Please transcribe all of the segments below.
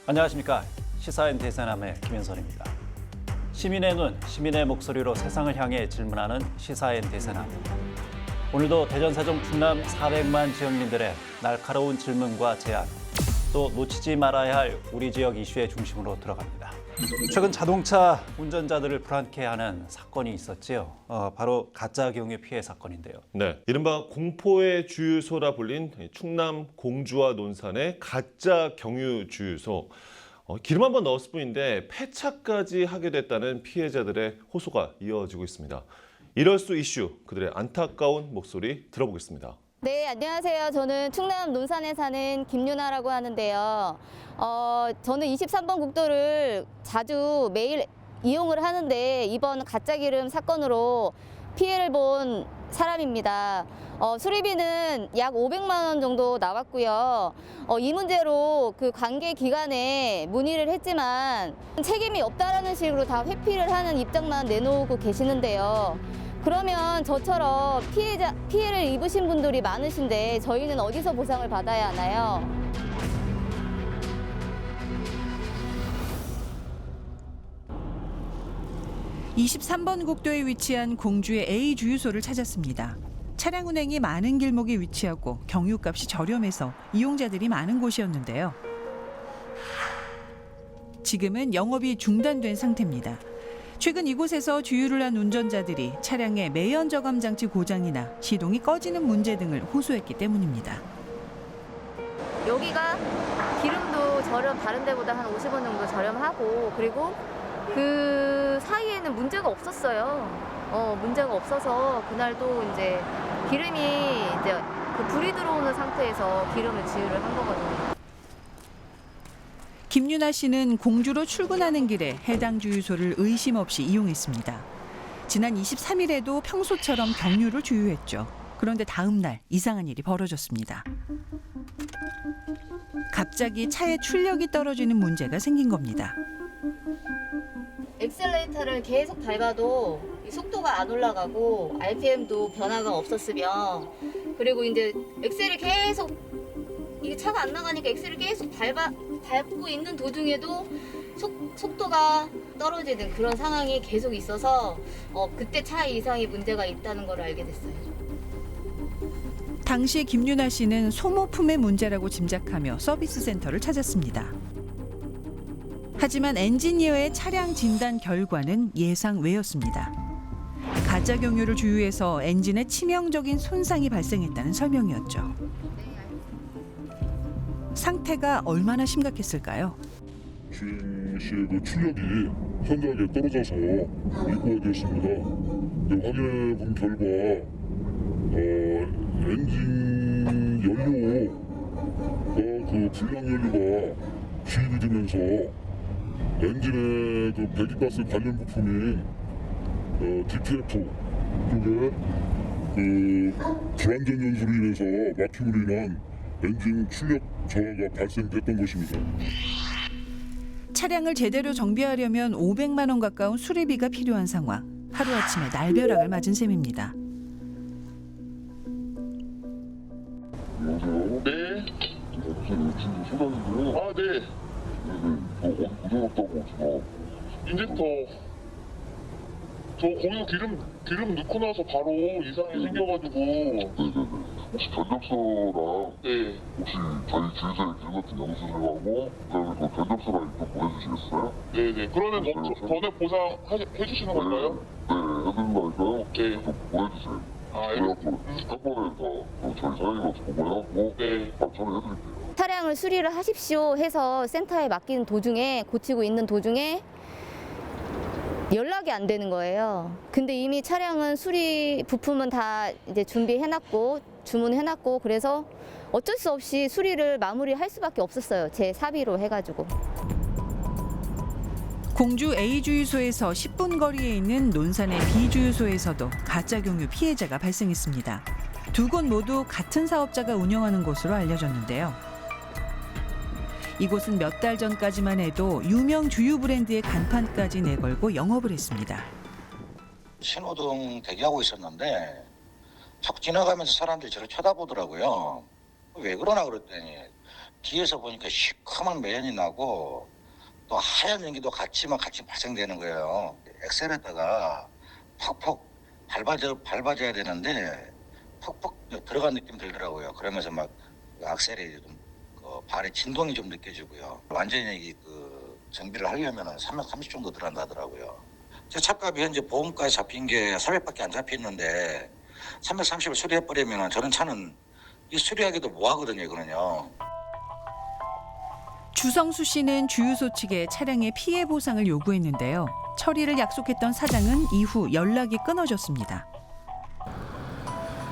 안녕하십니까. 시사인 대세남의 김현선입니다. 시민의 눈, 시민의 목소리로 세상을 향해 질문하는 시사인 대세남. 오늘도 대전, 세종, 충남 400만 지역민들의 날카로운 질문과 제안, 또 놓치지 말아야 할 우리 지역 이슈의 중심으로 들어갑니다. 최근 자동차 운전자들을 불안케 하는 사건이 있었지요. 바로 가짜 경유 피해 사건인데요. 네, 이른바 공포의 주유소라 불린 충남 공주와 논산의 가짜 경유 주유소. 기름 한번 넣었을 뿐인데 폐차까지 하게 됐다는 피해자들의 호소가 이어지고 있습니다. 이럴 수 이슈, 그들의 안타까운 목소리 들어보겠습니다. 네, 안녕하세요. 저는 충남 논산에 사는 김유나라고 하는데요. 저는 23번 국도를 자주 매일 이용을 하는데 이번 가짜 기름 사건으로 피해를 본 사람입니다. 수리비는 약 500만 원 정도 나왔고요. 이 문제로 그 관계 기관에 문의를 했지만 책임이 없다라는 식으로 다 회피를 하는 입장만 내놓고 계시는데요. 그러면 저처럼 피해를 입으신 분들이 많으신데 저희는 어디서 보상을 받아야 하나요? (23번) 국도에 위치한 공주의 A 주유소를 찾았습니다. 차량 운행이 많은 길목에 위치하고 경유값이 저렴해서 이용자들이 많은 곳이었는데요. 지금은 영업이 중단된 상태입니다. 최근 이곳에서 주유를 한 운전자들이 차량의 매연 저감 장치 고장이나 시동이 꺼지는 문제 등을 호소했기 때문입니다. 여기가 기름도 다른 데보다 한 50원 정도 저렴하고, 그리고 그 사이에는 문제가 없었어요. 문제가 없어서 그날도 이제 기름이 이제 그 불이 들어오는 상태에서 기름을 주유를 한 거거든요. 김유나 씨는 공주로 출근하는 길에 해당 주유소를 의심 없이 이용했습니다. 지난 23일에도 평소처럼 경유를 주유했죠. 그런데 다음 날 이상한 일이 벌어졌습니다. 갑자기 차의 출력이 떨어지는 문제가 생긴 겁니다. 엑셀레이터를 계속 밟아도 속도가 안 올라가고 RPM도 변화가 없었으며, 그리고 이제 엑셀을 계속, 이게 차가 안 나가니까 엑셀을 계속 밟고 있는 도중에도 속도가 떨어지는 그런 상황이 계속 있어서 그때 차 이상의 문제가 있다는 걸 알게 됐어요. 당시 김유나 씨는 소모품의 문제라고 짐작하며 서비스 센터를 찾았습니다. 하지만 엔지니어의 차량 진단 결과는 예상 외였습니다. 가짜 경유를 주유해서 엔진에 치명적인 손상이 발생했다는 설명이었죠. 상태가 얼마나 심각했을까요? 주행 시의 그 출력이 현저하게 떨어져서 이고가 되었습니다. 확인해 본 결과 엔진 연료가 그 불량 연료가 주입이 되면서 엔진의 그 배기가스 관련 부품인 DPF 쪽에 그 불안전 연소로 인해서 막힘으로 인한 엔진 출력 저하가 발생됐던 것입니다. 차량을 제대로 정비하려면 500만 원 가까운 수리비가 필요한 상황. 하루아침에 날벼락을 맞은 셈입니다. 여보세요? 네. 무슨 유튜브 소장인데요? 아, 네. 네네. 어디 고장났다고 제가. 인젝터. 저 거기서 기름 넣고 나서 바로 이상이 생겨가지고. 네네네. 혹시 견적서랑 네. 혹시 저희 주유소에 기름 같은 영수증하고 그다음에 그 견적서랑 좀 보내주시겠어요? 네네. 그러면 전에 보상 해주시는 건가요? 네, 해드린다니까요. 네. 좀 보내주세요. 아, 그래갖고 한 번에 다 저희 사장님한테 보고해갖고 네. 처리해드릴게요. 차량을 수리를 하십시오 해서 센터에 맡기는 도중에, 고치고 있는 도중에 연락이 안 되는 거예요. 근데 이미 차량은 수리 부품은 다 이제 준비해놨고 주문해놨고, 그래서 어쩔 수 없이 수리를 마무리할 수밖에 없었어요. 제 사비로 해가지고. 공주 A 주유소에서 10분 거리에 있는 논산의 B 주유소에서도 가짜 경유 피해자가 발생했습니다. 두 곳 모두 같은 사업자가 운영하는 곳으로 알려졌는데요. 이곳은 몇 달 전까지만 해도 유명 주유 브랜드의 간판까지 내걸고 영업을 했습니다. 신호등 대기하고 있었는데 자꾸 지나가면서 사람들이 저를 쳐다보더라고요. 왜 그러나 그랬더니 뒤에서 보니까 시커먼 매연이 나고 또 하얀 연기도 같이 발생되는 거예요. 엑셀에다가 퍽퍽 밟아줘야 되는데 퍽퍽 들어간 느낌 들더라고요. 그러면서 막 악셀이 좀 발에 진동이 좀 느껴지고요. 완전히 정비를 하려면 330 정도 들어간다더라고요. 제 차값이 현재 보험까지 잡힌 게 400밖에 안 잡히는데 330을 수리해버리면 저는 차는 이 수리하기도 뭐하거든요. 이거는요. 주성수 씨는 주유소 측에 차량의 피해 보상을 요구했는데요. 처리를 약속했던 사장은 이후 연락이 끊어졌습니다.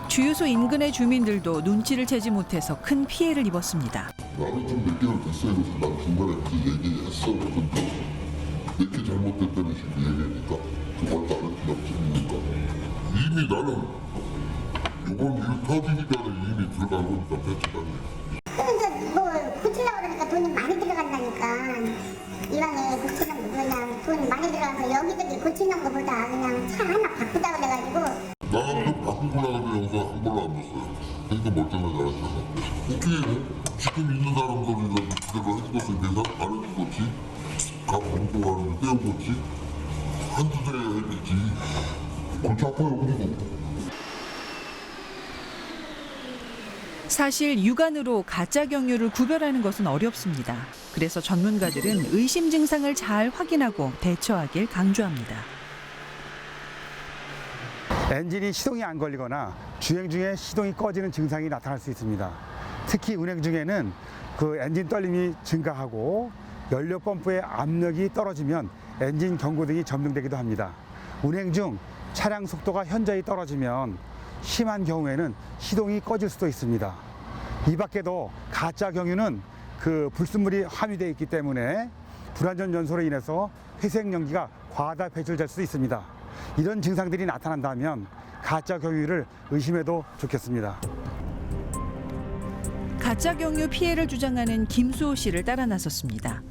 주유소 인근의 주민들도 눈치를 채지 못해서 큰 피해를 입었습니다. 나는 좀 몇 개월 됐어요. 그래서 난 중간에 그 얘기했어. 근데 내게 잘못됐다는 식으로 얘기하니까 그말도 안 했다 없으니까 이미 나는 이번 일 터지기 전에 이미 들어간 거니까 배치가네. 그래서 뭐 고치려고 그러니까 돈이 많이 들어간다니까. 이왕에 고치는 거 그냥 돈 많이 들어가서 여기저기 고치는 거보다 그냥 차 하나 바꾸자 그래가지고 나는 그 바꾸고 나가서 영상 한 번도 안 봤어요. 그러니까 멀쩡하게 알았잖아. 어떻게 지금 있는 사람들이라도 제대로 해주겠어. 계산 안 해주겠지. 각 공동하는 떼어보지. 한두 대 해야지. 골치 아파요 그리고. 사실 육안으로 가짜 경유를 구별하는 것은 어렵습니다. 그래서 전문가들은 의심 증상을 잘 확인하고 대처하길 강조합니다. 엔진이 시동이 안 걸리거나 주행 중에 시동이 꺼지는 증상이 나타날 수 있습니다. 특히 운행 중에는 그 엔진 떨림이 증가하고 연료 펌프의 압력이 떨어지면 엔진 경고등이 점등되기도 합니다. 운행 중 차량 속도가 현저히 떨어지면 심한 경우에는 시동이 꺼질 수도 있습니다. 이 밖에도 가짜 경유는 그 불순물이 함유되어 있기 때문에 불완전 연소로 인해서 회색 연기가 과다 배출될 수 있습니다. 이런 증상들이 나타난다면 가짜 경유를 의심해도 좋겠습니다. 가짜 경유 피해를 주장하는 김수호 씨를 따라 나섰습니다.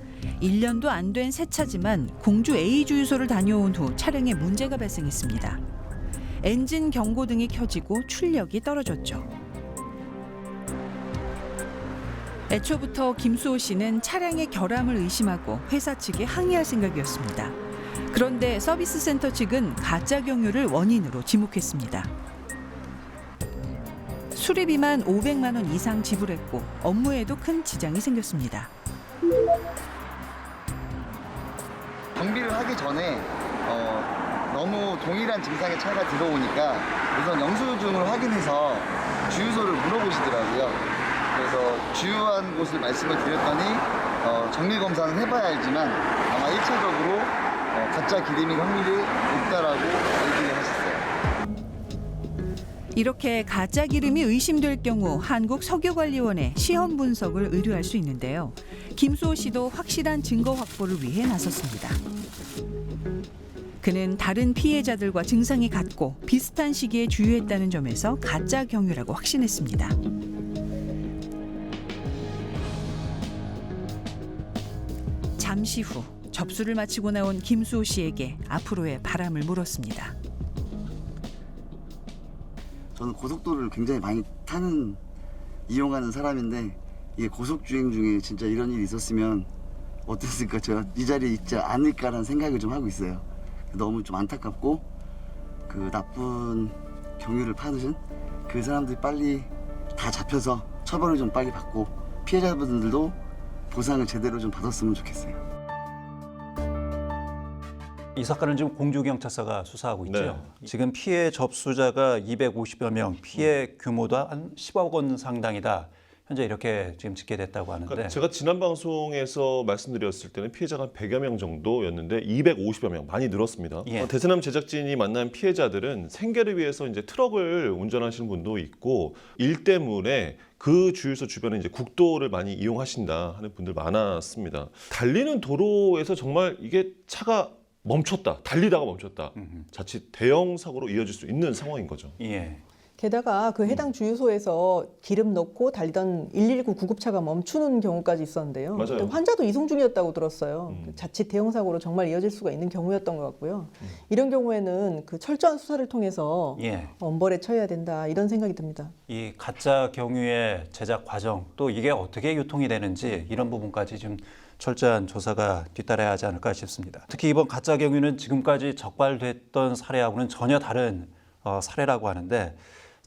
1년도 안 된 새 차지만 공주 A 주유소를 다녀온 후 차량에 문제가 발생했습니다. 엔진 경고등이 켜지고 출력이 떨어졌죠. 애초부터 김수호 씨는 차량의 결함을 의심하고 회사 측에 항의할 생각이었습니다. 그런데 서비스 센터 측은 가짜 경유를 원인으로 지목했습니다. 수리비만 500만 원 이상 지불했고 업무에도 큰 지장이 생겼습니다. 정비를 하기 전에 너무 동일한 증상의 차가 들어오니까 우선 영수증을 확인해서 주유소를 물어보시더라고요. 그래서 주유한 곳을 말씀을 드렸더니 정밀 검사는 해봐야 알지만 아마 1차적으로 가짜 기름일 확률이 높다라고 얘기를 하셨어요. 이렇게 가짜 기름이 의심될 경우 한국석유관리원에 시험 분석을 의뢰할 수 있는데요. 김수호 씨도 확실한 증거 확보를 위해 나섰습니다. 그는 다른 피해자들과 증상이 같고 비슷한 시기에 주유했다는 점에서 가짜 경유라고 확신했습니다. 잠시 후 접수를 마치고 나온 김수호 씨에게 앞으로의 바람을 물었습니다. 저는 고속도로를 굉장히 많이 이용하는 사람인데 이게 고속주행 중에 진짜 이런 일이 있었으면 어땠을까, 제가 이 자리에 있지 않을까라는 생각을 좀 하고 있어요. 너무 좀 안타깝고 그 나쁜 경유를 파는 그 사람들이 빨리 다 잡혀서 처벌을 좀 빨리 받고 피해자분들도 보상을 제대로 좀 받았으면 좋겠어요. 이 사건은 지금 공주경찰서가 수사하고 있죠. 네. 지금 피해 접수자가 250여 명, 피해 규모도 한 10억 원 상당이다. 현재 이렇게 지금 집계됐다고 하는데. 그러니까 제가 지난 방송에서 말씀드렸을 때는 피해자가 한 100여 명 정도였는데 250여 명, 많이 늘었습니다. 예. 대세남 제작진이 만난 피해자들은 생계를 위해서 이제 트럭을 운전하시는 분도 있고 일 때문에 그 주유소 주변에 이제 국도를 많이 이용하신다 하는 분들 많았습니다. 달리는 도로에서 정말 이게 차가 달리다가 멈췄다. 자칫 대형 사고로 이어질 수 있는 상황인 거죠. 예. 게다가 그 해당 주유소에서 기름 넣고 달리던 119 구급차가 멈추는 경우까지 있었는데요. 맞아요. 그때 환자도 이송 중이었다고 들었어요. 자칫 대형 사고로 정말 이어질 수가 있는 경우였던 것 같고요. 이런 경우에는 그 철저한 수사를 통해서 예. 엄벌에 처해야 된다 이런 생각이 듭니다. 이 가짜 경유의 제작 과정 또 이게 어떻게 유통이 되는지 이런 부분까지 좀 철저한 조사가 뒤따라야 하지 않을까 싶습니다. 특히 이번 가짜 경유는 지금까지 적발됐던 사례하고는 전혀 다른 사례라고 하는데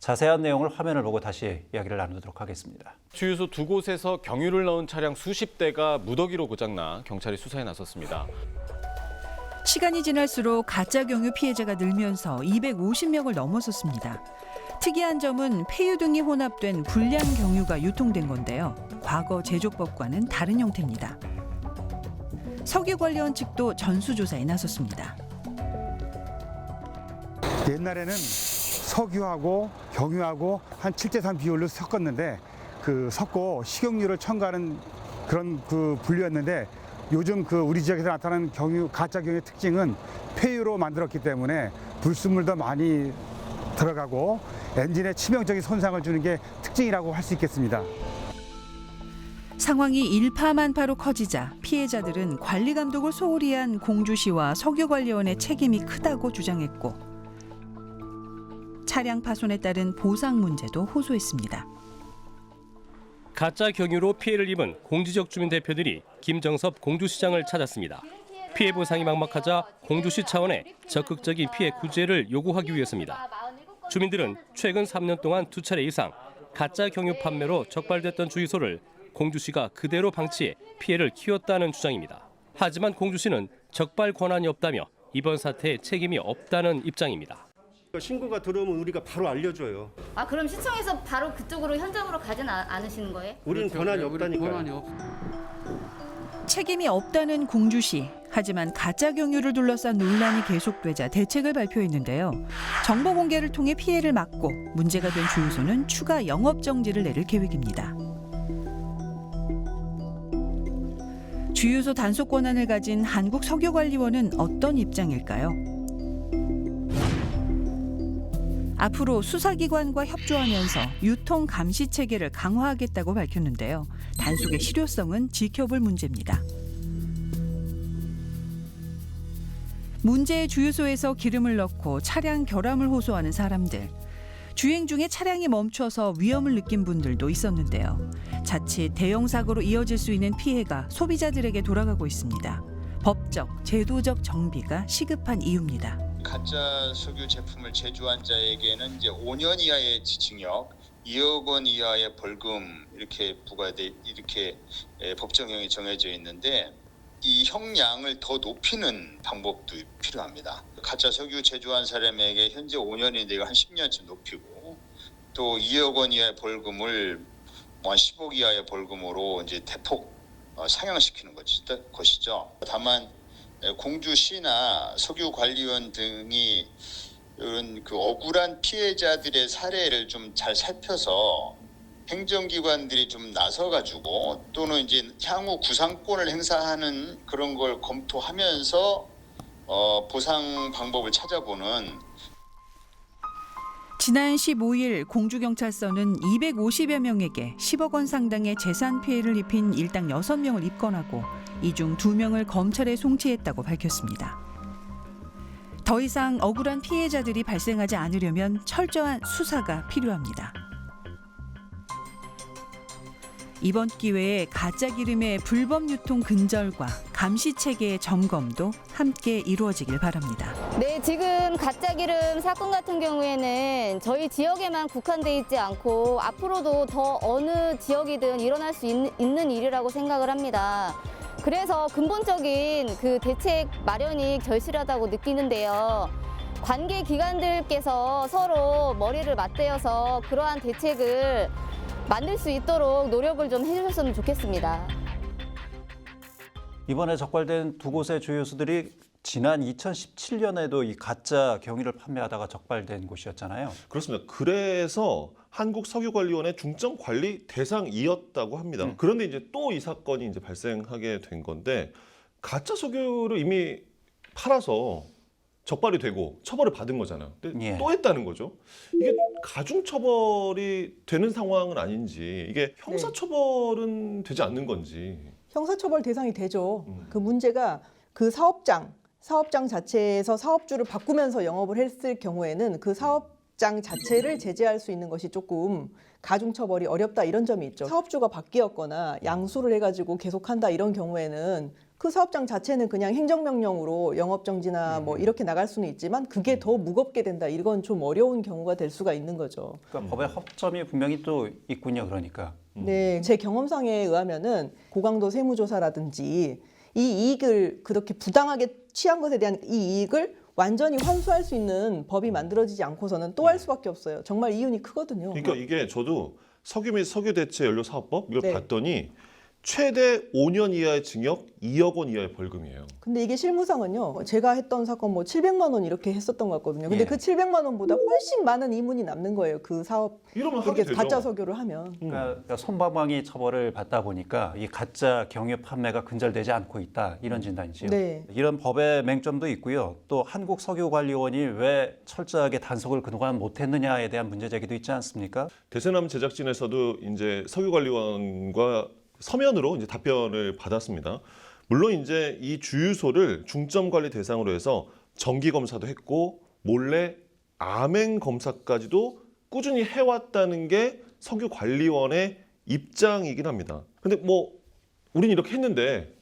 자세한 내용을 화면을 보고 다시 이야기를 나누도록 하겠습니다. 주유소 두 곳에서 경유를 넣은 차량 수십 대가 무더기로 고장나 경찰이 수사에 나섰습니다. 시간이 지날수록 가짜 경유 피해자가 늘면서 250명을 넘어섰습니다. 특이한 점은 폐유 등이 혼합된 불량 경유가 유통된 건데요. 과거 제조법과는 다른 형태입니다. 석유관리원 측도 전수조사에 나섰습니다. 옛날에는 석유하고 경유하고 한 7대3 비율로 섞었는데 그 섞고 식용유를 첨가하는 그런 그 분류였는데 요즘 그 우리 지역에서 나타나는 가짜 경유의 특징은 폐유로 만들었기 때문에 불순물도 많이 들어가고 엔진에 치명적인 손상을 주는 게 특징이라고 할 수 있겠습니다. 상황이 일파만파로 커지자 피해자들은 관리 감독을 소홀히 한 공주시와 석유관리원의 책임이 크다고 주장했고 차량 파손에 따른 보상 문제도 호소했습니다. 가짜 경유로 피해를 입은 공지적 주민 대표들이 김정섭 공주시장을 찾았습니다. 피해 보상이 막막하자 공주시 차원의 적극적인 피해 구제를 요구하기 위해서입니다. 주민들은 최근 3년 동안 2차례 이상 가짜 경유 판매로 적발됐던 주유소를 공주시가 그대로 방치해 피해를 키웠다는 주장입니다. 하지만 공주시는 적발 권한이 없다며 이번 사태에 책임이 없다는 입장입니다. 신고가 들어오면 우리가 바로 알려줘요. 아, 그럼 시청에서 바로 그쪽으로 현장으로 가진 않으시는 거예요? 우리는 권한이 없다니까요. 책임이 없다는 공주시. 하지만 가짜 경유를 둘러싼 논란이 계속되자 대책을 발표했는데요. 정보 공개를 통해 피해를 막고 문제가 된 주유소는 추가 영업 정지를 내릴 계획입니다. 주유소 단속 권한을 가진 한국석유관리원은 어떤 입장일까요? 앞으로 수사기관과 협조하면서 유통 감시 체계를 강화하겠다고 밝혔는데요. 단속의 실효성은 지켜볼 문제입니다. 문제의 주유소에서 기름을 넣고 차량 결함을 호소하는 사람들. 주행 중에 차량이 멈춰서 위험을 느낀 분들도 있었는데요. 자칫 대형 사고로 이어질 수 있는 피해가 소비자들에게 돌아가고 있습니다. 법적, 제도적 정비가 시급한 이유입니다. 가짜 석유 제품을 제조한 자에게는 이제 5년 이하의 징역, 2억 원 이하의 벌금 이렇게 이렇게 법정형이 정해져 있는데 이 형량을 더 높이는 방법도 필요합니다. 가짜 석유 제조한 사람에게 현재 5년인데 한 10년쯤 높이고 또 2억 원 이하의 벌금을 한 10억 이하의 벌금으로 이제 대폭 상향시키는 것이죠. 다만 공주시나 석유관리원 등이 이런 그 억울한 피해자들의 사례를 좀 잘 살펴서 행정기관들이 좀 나서가지고 또는 이제 향후 구상권을 행사하는 그런 걸 검토하면서 보상 방법을 찾아보는. 지난 15일 공주경찰서는 250여 명에게 10억 원 상당의 재산 피해를 입힌 일당 6명을 입건하고 이 중 2명을 검찰에 송치했다고 밝혔습니다. 더 이상 억울한 피해자들이 발생하지 않으려면 철저한 수사가 필요합니다. 이번 기회에 가짜 기름의 불법 유통 근절과 감시 체계의 점검도 함께 이루어지길 바랍니다. 네, 지금 가짜 기름 사건 같은 경우에는 저희 지역에만 국한돼 있지 않고 앞으로도 더 어느 지역이든 일어날 수 있는 일이라고 생각을 합니다. 그래서 근본적인 그 대책 마련이 절실하다고 느끼는데요. 관계 기관들께서 서로 머리를 맞대어서 그러한 대책을 만들 수 있도록 노력을 좀 해주셨으면 좋겠습니다. 이번에 적발된 두 곳의 주유소들이 지난 2017년에도 이 가짜 경유를 판매하다가 적발된 곳이었잖아요. 그렇습니다. 그래서 한국석유관리원의 중점 관리 대상이었다고 합니다. 그런데 이제 또 이 사건이 이제 발생하게 된 건데 가짜 석유를 이미 팔아서 적발이 되고 처벌을 받은 거잖아요. 근데 예. 또 했다는 거죠. 이게 가중처벌이 되는 상황은 아닌지, 이게 형사처벌은 되지 않는 건지. 형사처벌 대상이 되죠. 그 문제가 그 사업장 자체에서 사업주를 바꾸면서 영업을 했을 경우에는 그 사업장 자체를 제재할 수 있는 것이 조금 가중처벌이 어렵다 이런 점이 있죠. 사업주가 바뀌었거나 양수를 해가지고 계속한다 이런 경우에는 그 사업장 자체는 그냥 행정명령으로 영업정지나 뭐 이렇게 나갈 수는 있지만 그게 더 무겁게 된다. 이건 좀 어려운 경우가 될 수가 있는 거죠. 그러니까 법의 허점이 분명히 또 있군요. 그러니까. 네, 제 경험상에 의하면은 고강도 세무조사라든지 이 이익을 그렇게 부당하게 취한 것에 대한 이 이익을 완전히 환수할 수 있는 법이 만들어지지 않고서는 또 할 수밖에 없어요. 정말 이윤이 크거든요. 그러니까 이게 저도 석유 및 석유대체 연료사업법 이걸 네. 봤더니 최대 5년 이하의 징역, 2억 원 이하의 벌금이에요. 근데 이게 실무상은요. 제가 했던 사건 뭐 700만 원 이렇게 했었던 것 같거든요. 근데 예. 그 700만 원보다 훨씬 많은 이문이 남는 거예요. 그 사업 이러면 하게 이렇게 되죠. 가짜 석유를 하면. 그러니까 손방망이 처벌을 받다 보니까 이 가짜 경유 판매가 근절되지 않고 있다 이런 진단이지요. 네. 이런 법의 맹점도 있고요. 또 한국석유관리원이 왜 철저하게 단속을 그동안 못했느냐에 대한 문제 제기도 있지 않습니까? 대세남 제작진에서도 이제 석유관리원과 서면으로 이제 답변을 받았습니다. 물론 이제 이 주유소를 중점 관리 대상으로 해서 정기 검사도 했고 몰래 암행 검사까지도 꾸준히 해왔다는 게 석유관리원의 입장이긴 합니다. 근데 뭐 우린 이렇게 했는데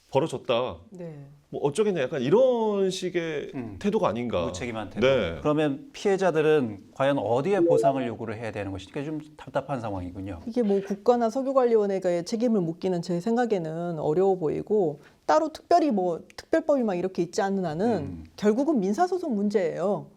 벌어졌다. 네. 뭐 어쩌겠냐 약간 이런 식의 태도가 아닌가. 무책임한 태도. 네. 그러면 피해자들은 과연 어디에 보상을 요구를 해야 되는 것이니까 좀 답답한 상황이군요. 이게 뭐 국가나 석유관리원회가 책임을 묻기는 제 생각에는 어려워 보이고 따로 특별히 뭐 특별법이 막 이렇게 있지 않는 한은 결국은 민사소송 문제예요.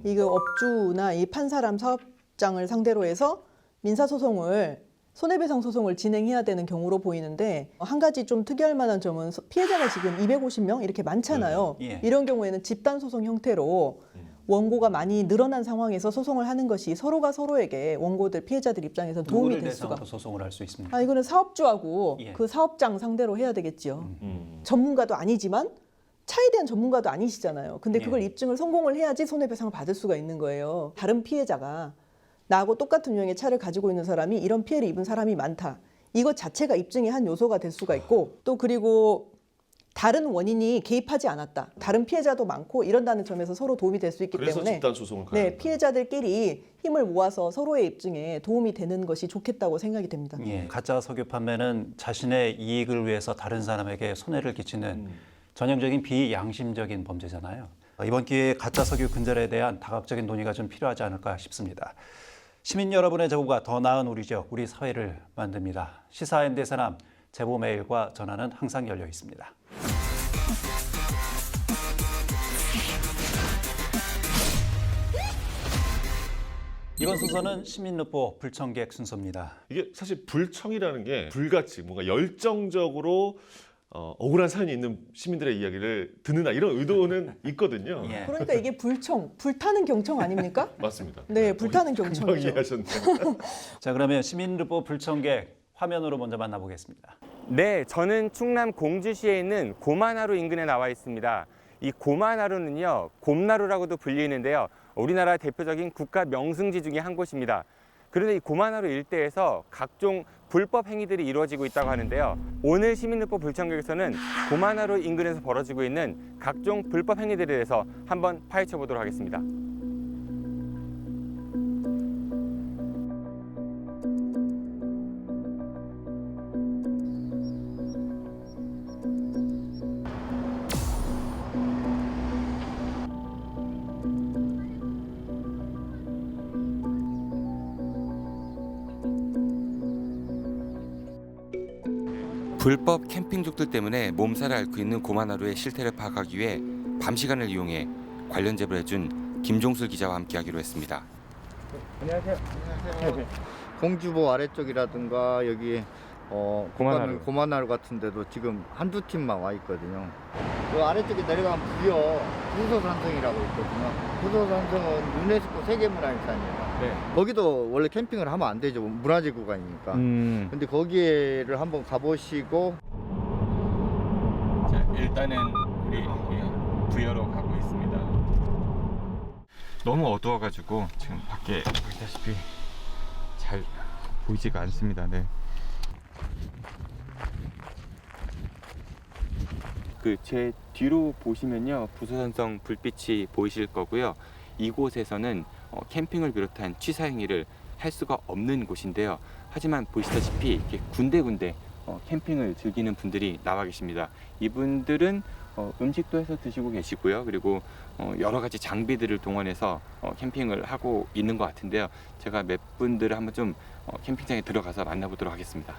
이거 업주나 이 판사람 사업장을 상대로 해서 민사소송을 손해배상 소송을 진행해야 되는 경우로 보이는데 한 가지 좀 특이할 만한 점은 피해자가 지금 250명 이렇게 많잖아요. 예. 이런 경우에는 집단 소송 형태로 원고가 많이 늘어난 상황에서 소송을 하는 것이 서로가 서로에게 원고들 피해자들 입장에서 도움이 누구를 될 수가. 대상으로 소송을 할 수 있습니다. 아 이거는 사업주하고 예. 그 사업장 상대로 해야 되겠지요. 전문가도 아니지만 차에 대한 전문가도 아니시잖아요. 근데 그걸 예. 입증을 성공을 해야지 손해배상을 받을 수가 있는 거예요. 다른 피해자가 나하고 똑같은 유형의 차를 가지고 있는 사람이 이런 피해를 입은 사람이 많다. 이것 자체가 입증의 한 요소가 될 수가 있고 또 그리고 다른 원인이 개입하지 않았다. 다른 피해자도 많고 이런다는 점에서 서로 도움이 될 수 있기 그래서 때문에 집단 소송을 가야 네, 된다. 피해자들끼리 힘을 모아서 서로의 입증에 도움이 되는 것이 좋겠다고 생각이 됩니다. 예, 가짜 석유 판매는 자신의 이익을 위해서 다른 사람에게 손해를 끼치는 전형적인 비양심적인 범죄잖아요. 이번 기회에 가짜 석유 근절에 대한 다각적인 논의가 좀 필요하지 않을까 싶습니다. 시민 여러분의 제보가 더 나은 우리 지역, 우리 사회를 만듭니다. 시사인 대세남 제보 메일과 전화는 항상 열려 있습니다. 이번 순서는 시민르포 불청객 순서입니다. 이게 사실 불청이라는 게 불같이 뭔가 열정적으로 억울한 사연이 있는 시민들의 이야기를 듣는다 이런 의도는 있거든요. 예. 그러니까 이게 불청, 불타는 경청 아닙니까? 맞습니다. 네, 불타는 금방 경청이죠. 이해하셨네요. 자, 그러면 시민르포 불청객 화면으로 먼저 만나보겠습니다. 네, 저는 충남 공주시에 있는 고만하루 인근에 나와 있습니다. 이 고만하루는요, 곰나루라고도 불리는데요. 우리나라 대표적인 국가 명승지 중에 한 곳입니다. 그런데 이 고만하루 일대에서 각종 불법 행위들이 이루어지고 있다고 하는데요. 오늘 시민르포 불청객에서는 고만하루 인근에서 벌어지고 있는 각종 불법 행위들에 대해서 한번 파헤쳐 보도록 하겠습니다. 불법 캠핑족들 때문에 몸살을 앓고 있는 고만하루의 실태를 파악하기 위해 밤 시간을 이용해 관련 제보를 해준 김종술 기자와 함께하기로 했습니다. 안녕하세요. 공주보 아래쪽이라든가 여기 고만하루. 고만하루 같은 데도 지금 한두 팀만 와 있거든요. 그 아래쪽에 내려가면 부소산성이라고 있거든요. 부소산성은 유네스코 세계문화유산이에요. 네. 거기도 원래 캠핑을 하면 안 되죠. 문화재 구간이니까. 근데 거기를 한번 가보시고. 자, 일단은 우리 부여로 가고 있습니다. 너무 어두워가지고 지금 밖에 보시다시피 잘 보이지가 않습니다. 네. 그 제 뒤로 보시면요, 부소산성 불빛이 보이실 거고요. 이곳에서는 캠핑을 비롯한 취사 행위를 할 수가 없는 곳인데요. 하지만 보시다시피 이렇게 군데군데 캠핑을 즐기는 분들이 나와 계십니다. 이분들은 음식도 해서 드시고 계시고요. 그리고 여러 가지 장비들을 동원해서 캠핑을 하고 있는 것 같은데요. 제가 몇 분들을 한번 좀 캠핑장에 들어가서 만나보도록 하겠습니다.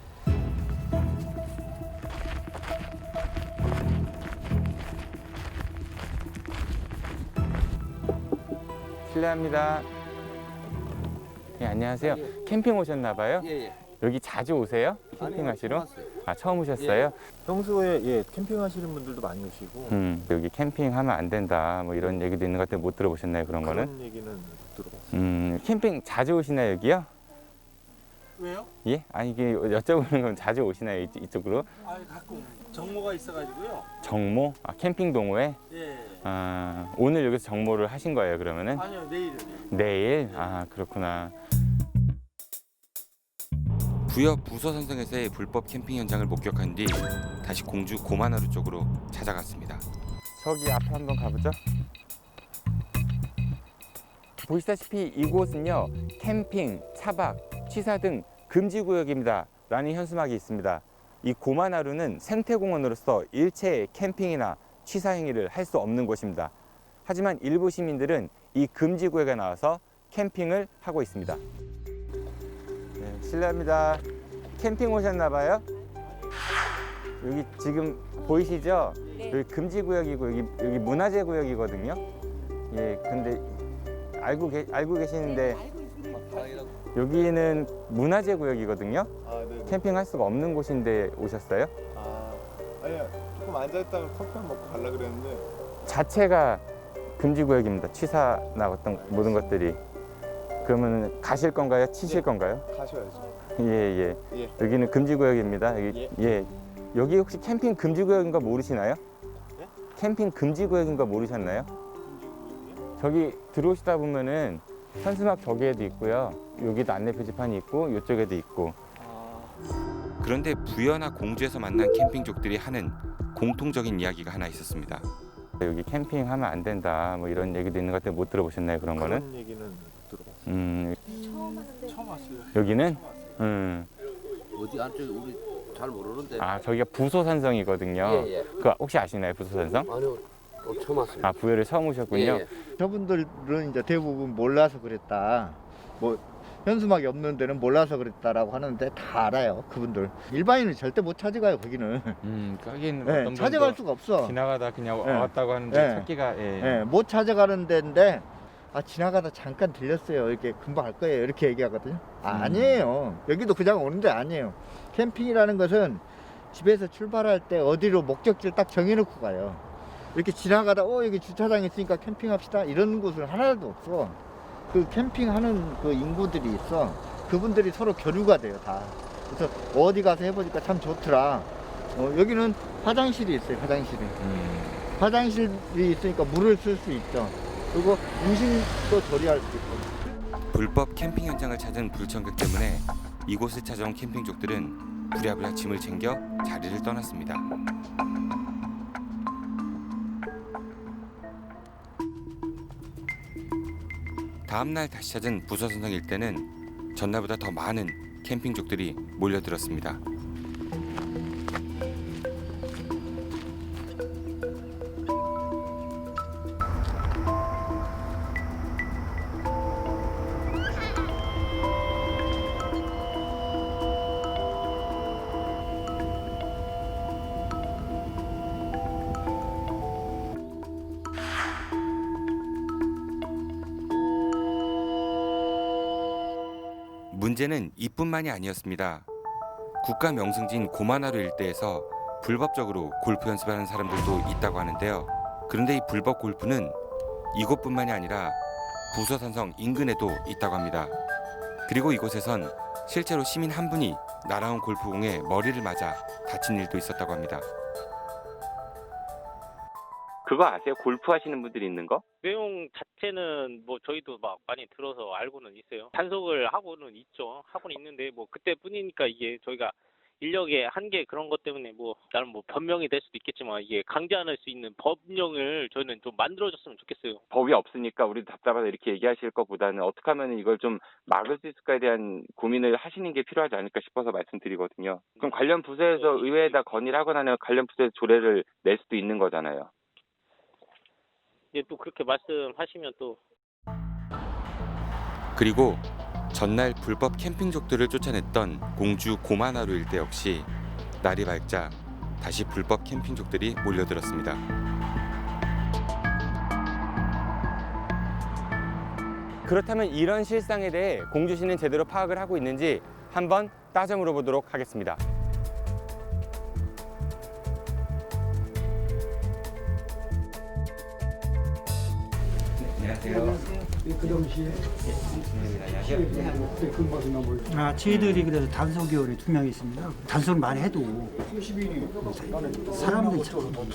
실례합니다. 네, 안녕하세요. 캠핑 오셨나 봐요? 예. 여기 자주 오세요? 캠핑하시러? 아, 처음 오셨어요? 평소에 캠핑하시는 분들도 많이 오시고 여기 캠핑하면 안 된다 뭐 이런 얘기도 있는 것 같은데 못 들어보셨나요, 그런 거는? 그런 얘기는 못 들어봤어요. 캠핑 자주 오시나요, 여기요? 왜요? 예? 아니 이게 여쭤보는 건 자주 오시나요, 이쪽으로? 아, 가끔 정모가 있어가지고요. 정모? 아, 캠핑 동호회? 예. 아, 오늘 여기서 정모를 하신 거예요, 그러면은? 아니요, 내일이요. 내일? 아, 그렇구나. 부여 부서산성에서의 불법 캠핑 현장을 목격한 뒤 다시 공주 고만하루 쪽으로 찾아갔습니다. 저기 앞에 한번 가보죠. 보시다시피 이곳은요, 캠핑, 차박, 취사 등 금지구역입니다 라는 현수막이 있습니다. 이 고만하루는 생태공원으로서 일체의 캠핑이나 취사 행위를 할 수 없는 곳입니다. 하지만 일부 시민들은 이 금지구역에 나와서 캠핑을 하고 있습니다. 네, 실례합니다. 캠핑 오셨나 봐요? 여기 지금 보이시죠? 여기 금지구역이고 여기 문화재 구역이거든요. 예, 근데 알고 계시는데 여기는 문화재 구역이거든요. 캠핑할 수가 없는 곳인데 오셨어요? 아니요, 조금 앉아있다가 커피 한 먹고 가려고 그랬는데 자체가 금지구역입니다. 취사나 어떤 모든 것들이. 그러면 가실 건가요? 치실 건가요? 가셔야죠. 예. 여기는 금지구역입니다. 여기, 여기 혹시 캠핑 금지구역인 거 모르시나요? 네? 캠핑 금지구역인 거 모르셨나요? 저기 들어오시다 보면은 현수막 저기에도 있고요. 여기도 안내 표지판이 있고 이쪽에도 있고. 그런데 부여나 공주에서 만난 캠핑족들이 하는 공통적인 이야기가 하나 있었습니다. 여기 캠핑하면 안 된다 뭐 이런 얘기도 있는 것 같은데 못 들어보셨나요, 그런 거는? 그런 얘기는 못 들어봤어요. 처음 왔어요. 여기는? 어디 안쪽에 우리 잘 모르는데. 아, 저기가 부소산성이거든요. 예. 그거 혹시 아시나요, 부소산성? 아니요, 처음 왔습니다. 아, 부여를 처음 오셨군요. 예. 저분들은 이제 대부분 몰라서 그랬다. 뭐 현수막이 없는 데는 몰라서 그랬다라고 하는데 다 알아요, 그분들. 일반인은 절대 못 찾아가요, 거기는. 거기는 네, 어떤 찾아갈 수가 없어. 지나가다 그냥 네. 왔다고 하는데 네. 찾기가 네, 못 찾아가는 데인데 지나가다 잠깐 들렸어요. 이렇게 금방 갈 거예요. 이렇게 얘기하거든요. 아니에요. 여기도 그냥 오는 데 아니에요. 캠핑이라는 것은 집에서 출발할 때 어디로 목적지를 딱 정해놓고 가요. 이렇게 지나가다 여기 주차장 있으니까 캠핑합시다 이런 곳은 하나도 없어. 그 캠핑하는 그 인구들이 있어. 그분들이 서로 교류가 돼요, 다. 그래서 어디 가서 해보니까 참 좋더라. 여기는 화장실이 있어요, 화장실이. 화장실이 있으니까 물을 쓸 수 있죠. 그리고 음식도 조리할 수 있고. 불법 캠핑 현장을 찾은 불청객 때문에 이곳을 찾아온 캠핑족들은 부랴부랴 짐을 챙겨 자리를 떠났습니다. 다음 날 다시 찾은 부서선성 일대는 전날보다 더 많은 캠핑족들이 몰려들었습니다. 문제는 이뿐만이 아니었습니다. 국가 명승지인 고만하루 일대에서 불법적으로 골프 연습하는 사람들도 있다고 하는데요. 그런데 이 불법 골프는 이곳뿐만이 아니라 부서산성 인근에도 있다고 합니다. 그리고 이곳에선 실제로 시민 한 분이 날아온 골프공에 머리를 맞아 다친 일도 있었다고 합니다. 그거 아세요? 골프 하시는 분들이 있는 거? 내용 자체는 뭐 저희도 막 많이 들어서 알고는 있어요. 단속을 하고는 있죠. 하고는 있는데 뭐 그때뿐이니까 이게 저희가 인력의 한계 그런 것 때문에 뭐 나름 뭐 변명이 될 수도 있겠지만 이게 강제할 수 있는 법령을 저희는 좀 만들어줬으면 좋겠어요. 법이 없으니까 우리도 답답하다 이렇게 얘기하실 것보다는 어떻게 하면 이걸 좀 막을 수 있을까에 대한 고민을 하시는 게 필요하지 않을까 싶어서 말씀드리거든요. 그럼 관련 부서에서 의회에다 건의를 하거나 아니면 관련 부서에 조례를 낼 수도 있는 거잖아요. 이제 또 그렇게 말씀하시면 또 그리고 전날 불법 캠핑족들을 쫓아냈던 공주 고만하루 일대 역시 날이 밝자 다시 불법 캠핑족들이 몰려들었습니다. 그렇다면 이런 실상에 대해 공주시는 제대로 파악을 하고 있는지 한번 따져 물어보도록 하겠습니다. 안녕하세요. 그동시에 저희들이 그래서 단속 기율이 투명히 있습니다. 단속을 많이 해도 사람들이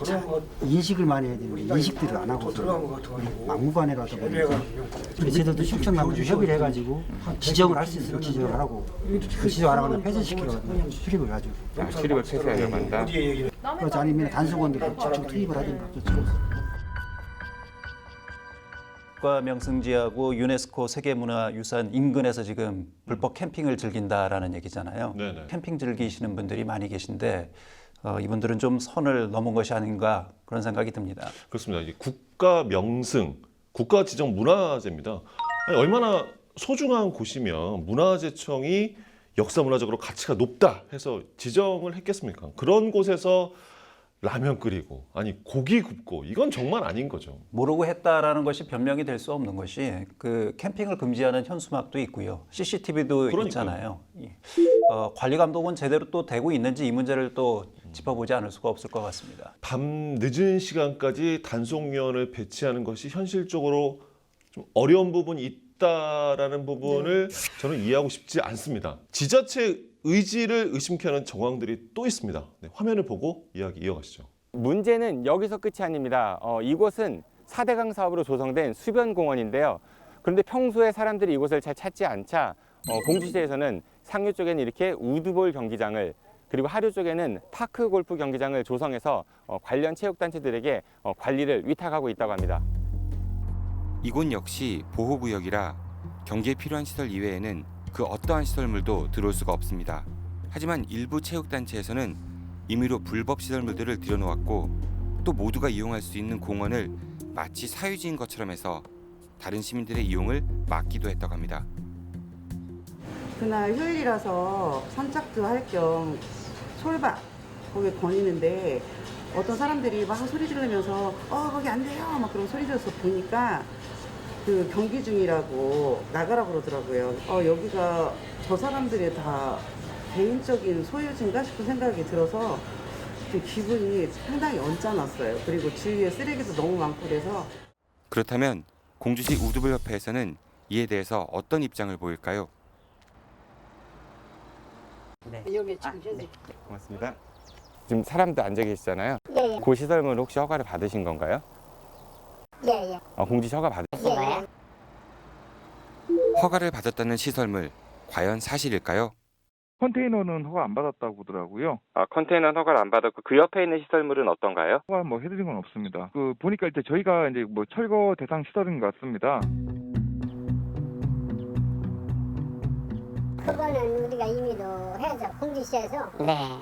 참 인식을 많이 해야 되는데 인식들을 안 하고 막무가내로 하다 보니까 저희들도 신청하면서 협의를 해가지고 지정을 할 수 있으면 지정을 하고 그 지정 안 하거나 폐쇄시키거나 출입을 가지고 출입을 폐쇄하려고 한다? 그렇지 아니면 단속원들이 직접 투입을 하든가 국가 명승지하고 유네스코 세계문화유산 인근에서 지금 불법 캠핑을 즐긴다라는 얘기잖아요. 네네. 캠핑 즐기시는 분들이 많이 계신데 이분들은 좀 선을 넘은 것이 아닌가 그런 생각이 듭니다. 그렇습니다. 이 국가 명승, 국가 지정 문화재입니다. 아니, 얼마나 소중한 곳이면 문화재청이 역사문화적으로 가치가 높다 해서 지정을 했겠습니까? 그런 곳에서 라면 끓이고 아니 고기 굽고 이건 정말 아닌 거죠. 모르고 했다라는 것이 변명이 될 수 없는 것이 그 캠핑을 금지하는 현수막도 있고요. CCTV도 그러니까요. 있잖아요. 관리 감독은 제대로 또 되고 있는지 이 문제를 또 짚어보지 않을 수가 없을 것 같습니다. 밤 늦은 시간까지 단속면을 배치하는 것이 현실적으로 좀 어려운 부분이 있다라는 부분을 저는 이해하고 싶지 않습니다. 지자체 의지를 의심케 하는 정황들이 또 있습니다. 네, 화면을 보고 이야기 이어가시죠. 문제는 여기서 끝이 아닙니다. 이곳은 4대강 사업으로 조성된 수변공원인데요. 그런데 평소에 사람들이 이곳을 잘 찾지 않자 공주시에서는 상류 쪽에는 이렇게 우드볼 경기장을 그리고 하류 쪽에는 파크 골프 경기장을 조성해서 관련 체육단체들에게 관리를 위탁하고 있다고 합니다. 이곳 역시 보호구역이라 경기에 필요한 시설 이외에는 그 어떠한 시설물도 들어올 수가 없습니다. 하지만 일부 체육단체에서는 임의로 불법 시설물들을 들여놓았고 또 모두가 이용할 수 있는 공원을 마치 사유지인 것처럼 해서 다른 시민들의 이용을 막기도 했다고 합니다. 그날 휴일이라서 산책도 할 겸 솔밭 거기에 거니는데 어떤 사람들이 막 소리 지르면서 거기 안 돼요 막 그런 소리 들어서 보니까 그 경기 중이라고 나가라고 그러더라고요. 여기가 저 사람들이 다 개인적인 소유지인가 싶은 생각이 들어서 좀 기분이 상당히 언짢았어요. 그리고 주위에 쓰레기도 너무 많고 그래서. 그렇다면 공주시 우드볼 협회에서는 이에 대해서 어떤 입장을 보일까요? 네. 여기 지금 현재. 고맙습니다. 지금 사람도 앉아 계시잖아요. 예. 그 시설물 혹시 허가를 받으신 건가요? 예. 공주시 허가 받으신 허가를 받았다는 시설물 과연 사실일까요? 컨테이너는 허가 안 받았다고 하더라고요. 컨테이너는 허가를 안 받았고 그 옆에 있는 시설물은 어떤가요? 허가 해드린 건 없습니다. 보니까 이제 저희가 이제 철거 대상 시설인 것 같습니다. 그거는 우리가 임의로 해서 공주시에서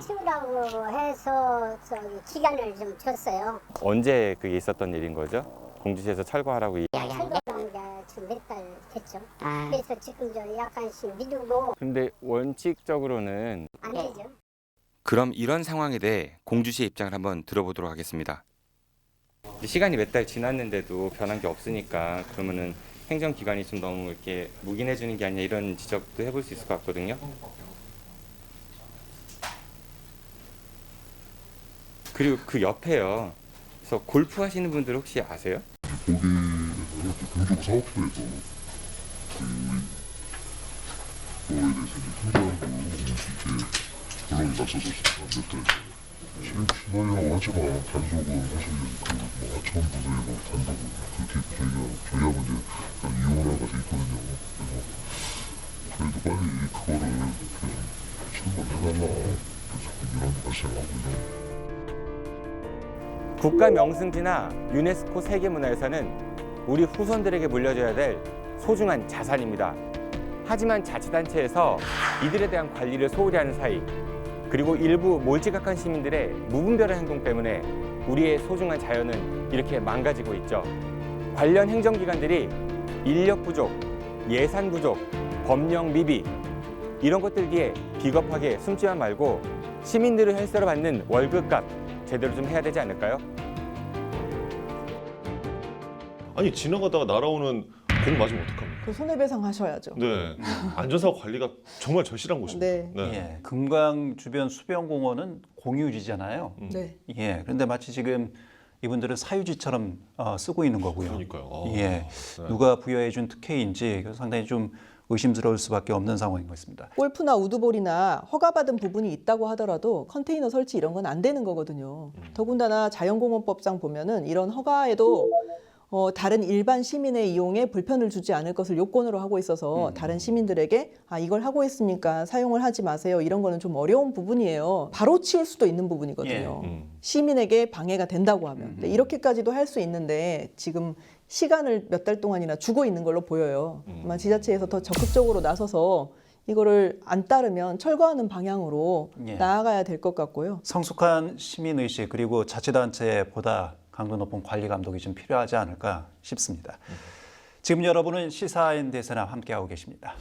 치우라고 해서 기간을 좀 줬어요. 언제 그게 있었던 일인 거죠? 공주시에서 철거하라고 철거한 게 지금 몇 달 됐죠. 그래서 지금 약간씩 미루고. 근데 원칙적으로는 안 되죠. 그럼 이런 상황에 대해 공주시의 입장을 한번 들어보도록 하겠습니다. 시간이 몇 달 지났는데도 변한 게 없으니까 그러면은 행정기관이 좀 너무 이렇게 묵인해 주는 게 아니냐 이런 지적도 해볼 수 있을 것 같거든요. 그리고 그 옆에요. 그래서 골프 하시는 분들 혹시 아세요? 거기에서 공주고 사업소에서 그거에 대해서 이제 팀장도 이렇게 연락이 났었었어요. 몇 달. 시행하려고 하지만 단속은 사실 하천부두에 단독 그렇게 저희하고 이제 이혼을 가서 있거든요. 그래도 빨리 그거를 출범해달라. 그래서 이런 발생하고 이런. 국가 명승지나 유네스코 세계문화유산은 우리 후손들에게 물려줘야 될 소중한 자산입니다. 하지만 자치단체에서 이들에 대한 관리를 소홀히 하는 사이, 그리고 일부 몰지각한 시민들의 무분별한 행동 때문에 우리의 소중한 자연은 이렇게 망가지고 있죠. 관련 행정기관들이 인력 부족, 예산 부족, 법령 미비 이런 것들 뒤에 비겁하게 숨지만 말고 시민들의 혈세로 받는 월급값 제대로 좀 해야 되지 않을까요? 아니 지나가다가 날아오는 공 맞으면 어떡합니까? 그 손해배상 하셔야죠. 네, 안전사고 관리가 정말 절실한 곳입니다. 네. 예, 금강 주변 수변공원은 공유지잖아요. 네. 예, 그런데 마치 지금 이분들은 사유지처럼 쓰고 있는 거고요. 그러니까요. 예, 네. 누가 부여해준 특혜인지 상당히 좀 의심스러울 수밖에 없는 상황인 것 같습니다. 골프나 우드볼이나 허가받은 부분이 있다고 하더라도 컨테이너 설치 이런 건 안 되는 거거든요. 더군다나 자연공원법상 보면은 이런 허가에도 다른 일반 시민의 이용에 불편을 주지 않을 것을 요건으로 하고 있어서 다른 시민들에게 이걸 하고 있으니까 사용을 하지 마세요. 이런 거는 좀 어려운 부분이에요. 바로 치울 수도 있는 부분이거든요. 시민에게 방해가 된다고 하면. 근데 이렇게까지도 할 수 있는데 지금 시간을 몇 달 동안이나 주고 있는 걸로 보여요. 아마 지자체에서 더 적극적으로 나서서 이거를 안 따르면 철거하는 방향으로 나아가야 될 것 같고요. 성숙한 시민의식 그리고 자치단체에 보다 강도 높은 관리 감독이 좀 필요하지 않을까 싶습니다. 지금 여러분은 시사인 대세남 함께하고 계십니다.